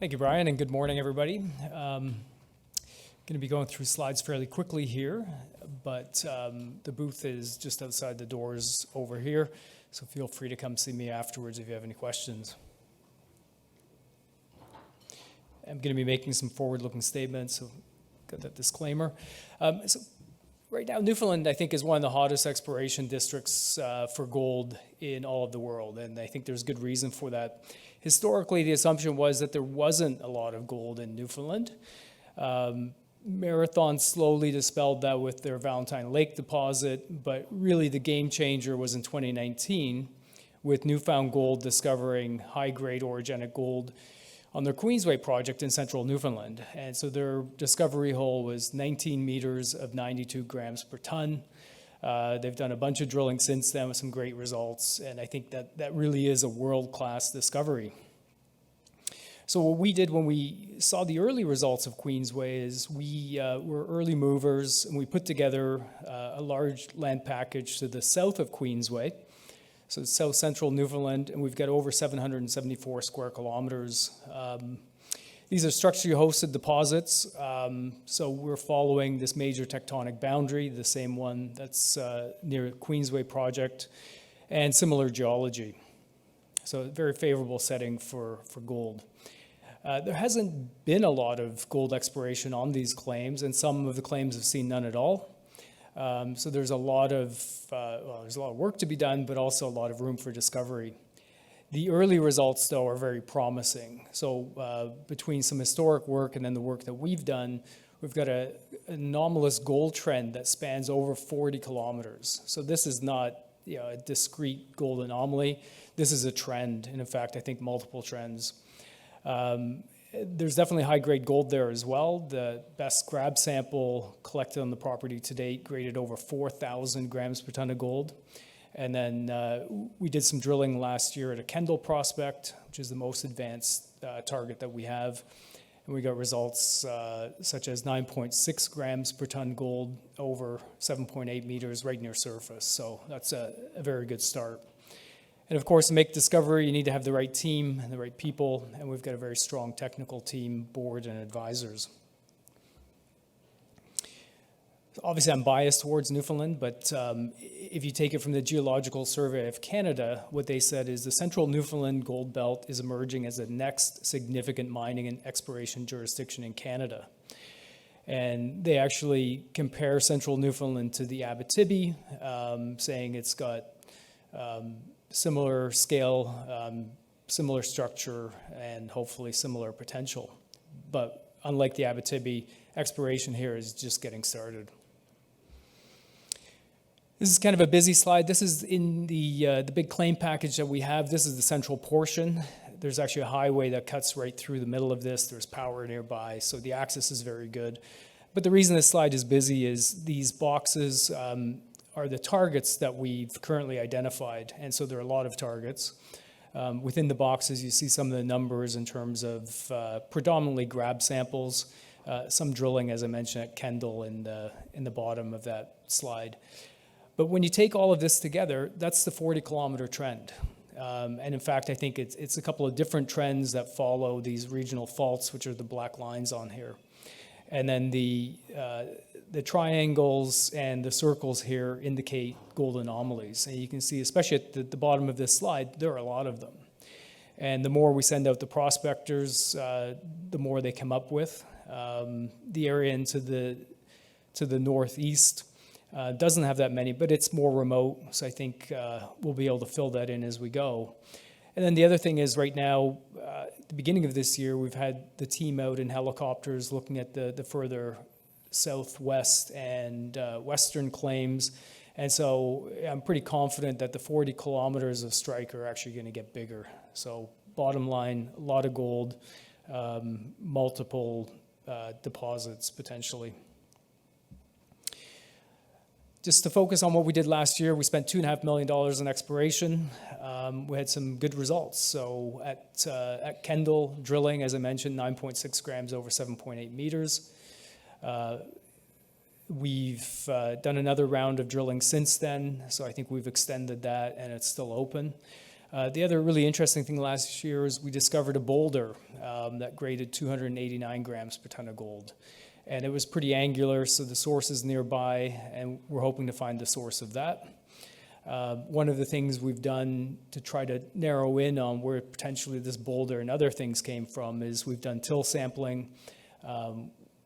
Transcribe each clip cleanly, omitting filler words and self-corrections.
Thank you, Brian, and good morning, everybody. Going to be going through slides fairly quickly here, but the booth is just outside the doors over here, so feel free to come see me afterwards if you have any questions. I'm going to be making some forward-looking statements, so got that disclaimer. So right now, Newfoundland, I think, is one of the hottest exploration districts for gold in all of the world, and I think there's good reason for that. Historically, the assumption was that there wasn't a lot of gold in Newfoundland. Marathon slowly dispelled that with their Valentine Lake deposit, but really the game changer was in 2019 with Newfound Gold discovering high-grade orogenic gold on their Queensway project in central Newfoundland. And so their discovery hole was 19 meters of 92 grams per ton. They've done a bunch of drilling since then with some great results, and I think that really is a world-class discovery. So what we did when we saw the early results of Queensway is we were early movers, and we put together a large land package to the south of Queensway, so it's south central Newfoundland, and we've got over 774 square kilometers. These are structurally hosted deposits, so we're following this major tectonic boundary, the same one that's near the Queensway project, and similar geology. So a very favorable setting for gold. There hasn't been a lot of gold exploration on these claims, and some of the claims have seen none at all. So there's a lot of work to be done, but also a lot of room for discovery. The early results, though, are very promising. So between some historic work and then the work that we've done, we've got an anomalous gold trend that spans over 40 kilometers. So this is not a discrete gold anomaly. This is a trend, and in fact, I think multiple trends. There's definitely high-grade gold there as well. The best grab sample collected on the property to date graded over 4,000 grams per ton of gold. And then we did some drilling last year at a Kendell prospect, which is the most advanced target that we have. And we got results such as 9.6 grams per ton gold over 7.8 meters right near surface. So that's a very good start. And of course, to make discovery, you need to have the right team and the right people. And we've got a very strong technical team, board, and advisors. Obviously, I'm biased towards Newfoundland, but if you take it from the Geological Survey of Canada, what they said is the central Newfoundland gold belt is emerging as the next significant mining and exploration jurisdiction in Canada. And they actually compare central Newfoundland to the Abitibi, saying it's got similar scale, similar structure, and hopefully similar potential. But unlike the Abitibi, exploration here is just getting started. This is kind of a busy slide. This is in the big claim package that we have. This is the central portion. There's actually a highway that cuts right through the middle of this. There's power nearby, so the access is very good. But the reason this slide is busy is these boxes are the targets that we've currently identified, and so there are a lot of targets. Within the boxes, you see some of the numbers in terms of predominantly grab samples, some drilling, as I mentioned, at Kendell in the bottom of that slide. But when you take all of this together, that's the 40-kilometer trend. And in fact, I think it's a couple of different trends that follow these regional faults, which are the black lines on here. And then the triangles and the circles here indicate gold anomalies. And you can see, especially at the bottom of this slide, there are a lot of them. And the more we send out the prospectors, the more they come up with. The area to the northeast doesn't have that many, but it's more remote, so I think we'll be able to fill that in as we go. And then the other thing is right now, at the beginning of this year, we've had the team out in helicopters looking at the further southwest and western claims. And so I'm pretty confident that the 40 kilometers of strike are actually going to get bigger. So bottom line, a lot of gold, multiple deposits potentially. Just to focus on what we did last year, we spent $2.5 million in exploration. We had some good results. So at Kendell, drilling, as I mentioned, 9.6 grams over 7.8 meters. We've done another round of drilling since then, so I think we've extended that and it's still open. The other really interesting thing last year is we discovered a boulder that graded 289 grams per ton of gold. And it was pretty angular, so the source is nearby, and we're hoping to find the source of that. One of the things we've done to try to narrow in on where potentially this boulder and other things came from is we've done till sampling,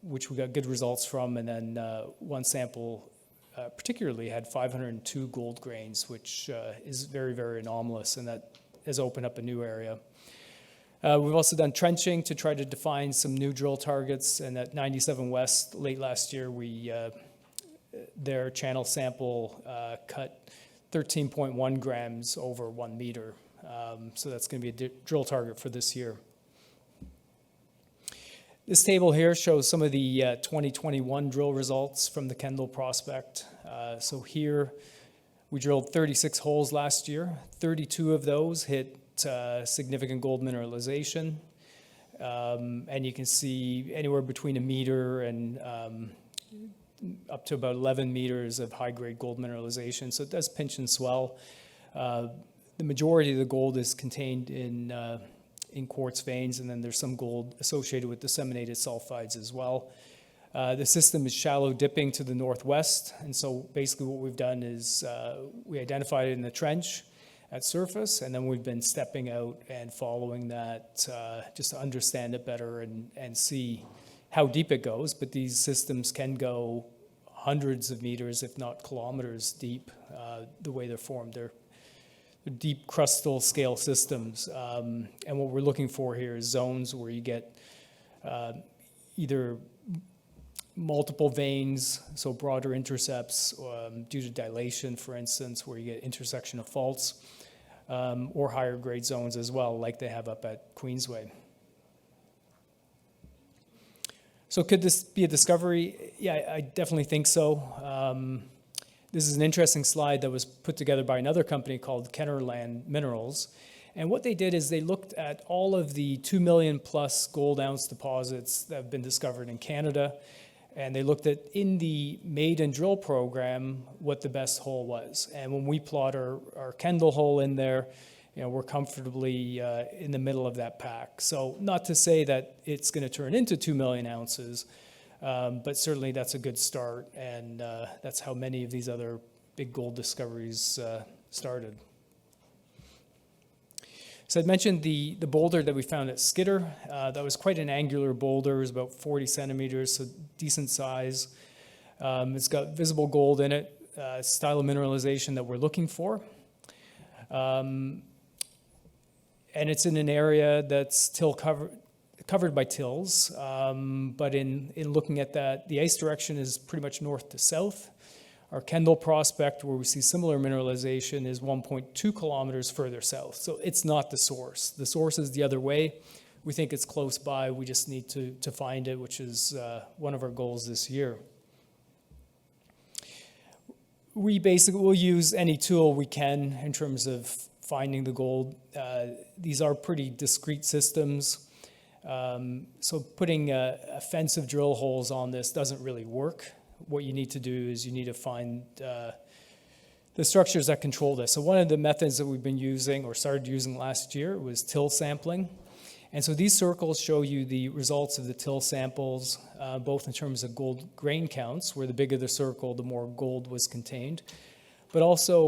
which we got good results from, and then one sample particularly had 502 gold grains, which is very, very anomalous, and that has opened up a new area. We've also done trenching to try to define some new drill targets, and at 97 West, late last year, their channel sample cut 13.1 grams over 1 meter. So that's going to be a drill target for this year. This table here shows some of the 2021 drill results from the Kendell prospect. So here we drilled 36 holes last year. 32 of those hit significant gold mineralization. And you can see anywhere between a meter and up to about 11 meters of high-grade gold mineralization. So it does pinch and swell. The majority of the gold is contained in quartz veins, and then there's some gold associated with disseminated sulfides as well. The system is shallow dipping to the northwest, and so basically what we've done is we identified it in the trench at surface, and then we've been stepping out and following that just to understand it better and see how deep it goes. But these systems can go hundreds of meters, if not kilometers deep, the way they're formed. They're deep crustal scale systems. And what we're looking for here is zones where you get either multiple veins, so broader intercepts due to dilation, for instance, where you get intersection of faults, or higher grade zones as well, like they have up at Queensway. So could this be a discovery? Yeah, I definitely think so. This is an interesting slide that was put together by another company called Kennerland Minerals. And what they did is they looked at all of the 2 million plus gold ounce deposits that have been discovered in Canada. And they looked at, in the maiden drill program, what the best hole was. And when we plot our Kendell hole in there, we're comfortably in the middle of that pack. So not to say that it's going to turn into 2 million ounces, but certainly that's a good start. And that's how many of these other big gold discoveries started. So I'd mentioned the boulder that we found at Skidder. That was quite an angular boulder. It was about 40 centimeters, so decent size. It's got visible gold in it, style of mineralization that we're looking for. And it's in an area that's covered by tills. But in looking at that, the ice direction is pretty much north to south. Our Kendell prospect, where we see similar mineralization, is 1.2 kilometers further south. So it's not the source. The source is the other way. We think it's close by. We just need to find it, which is one of our goals this year. We basically will use any tool we can in terms of finding the gold. These are pretty discrete systems. So putting offensive drill holes on this doesn't really work. What you need to do is you need to find the structures that control this. So one of the methods that we've been using or started using last year was till sampling. And so these circles show you the results of the till samples, both in terms of gold grain counts, where the bigger the circle, the more gold was contained. But also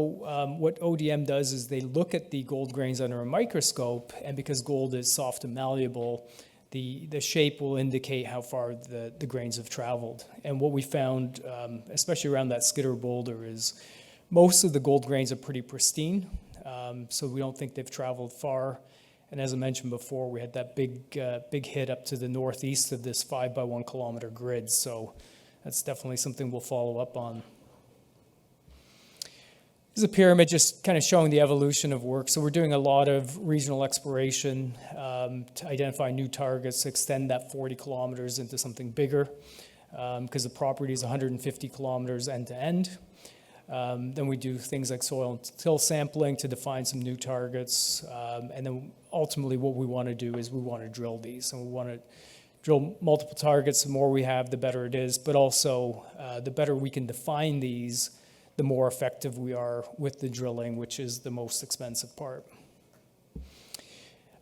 what ODM does is they look at the gold grains under a microscope, and because gold is soft and malleable, the shape will indicate how far the grains have traveled. And what we found, especially around that Skidder boulder, is most of the gold grains are pretty pristine, so we don't think they've traveled far. And as I mentioned before, we had that big hit up to the northeast of this 5 by 1 kilometer grid, so that's definitely something we'll follow up on. This is a pyramid just kind of showing the evolution of work. So we're doing a lot of regional exploration to identify new targets, extend that 40 kilometers into something bigger, because the property is 150 kilometers end to end. Then we do things like soil and till sampling to define some new targets. And then ultimately what we want to do is we want to drill these. And we want to drill multiple targets. The more we have, the better it is. But also, the better we can define these, the more effective we are with the drilling, which is the most expensive part.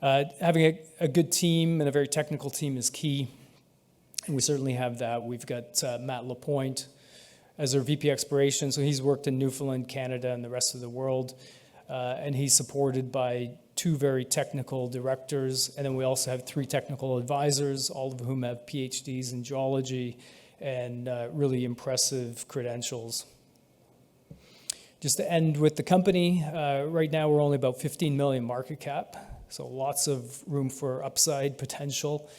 Having a good team and a very technical team is key, and we certainly have that. We've got Matt Lapointe as our VP Exploration, so he's worked in Newfoundland, Canada, and the rest of the world, and he's supported by 2 very technical directors, and then we also have 3 technical advisors, all of whom have PhDs in geology and really impressive credentials. Just to end with the company, right now we're only about 15 million market cap, so lots of room for upside potential.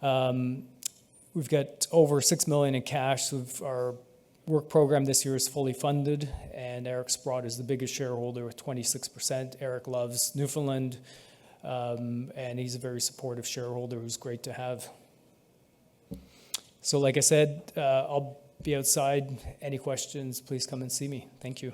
We've got over 6 million in cash. Our work program this year is fully funded, and Eric Sprott is the biggest shareholder with 26%. Eric loves Newfoundland, and he's a very supportive shareholder who's great to have. So like I said, I'll be outside. Any questions, please come and see me. Thank you.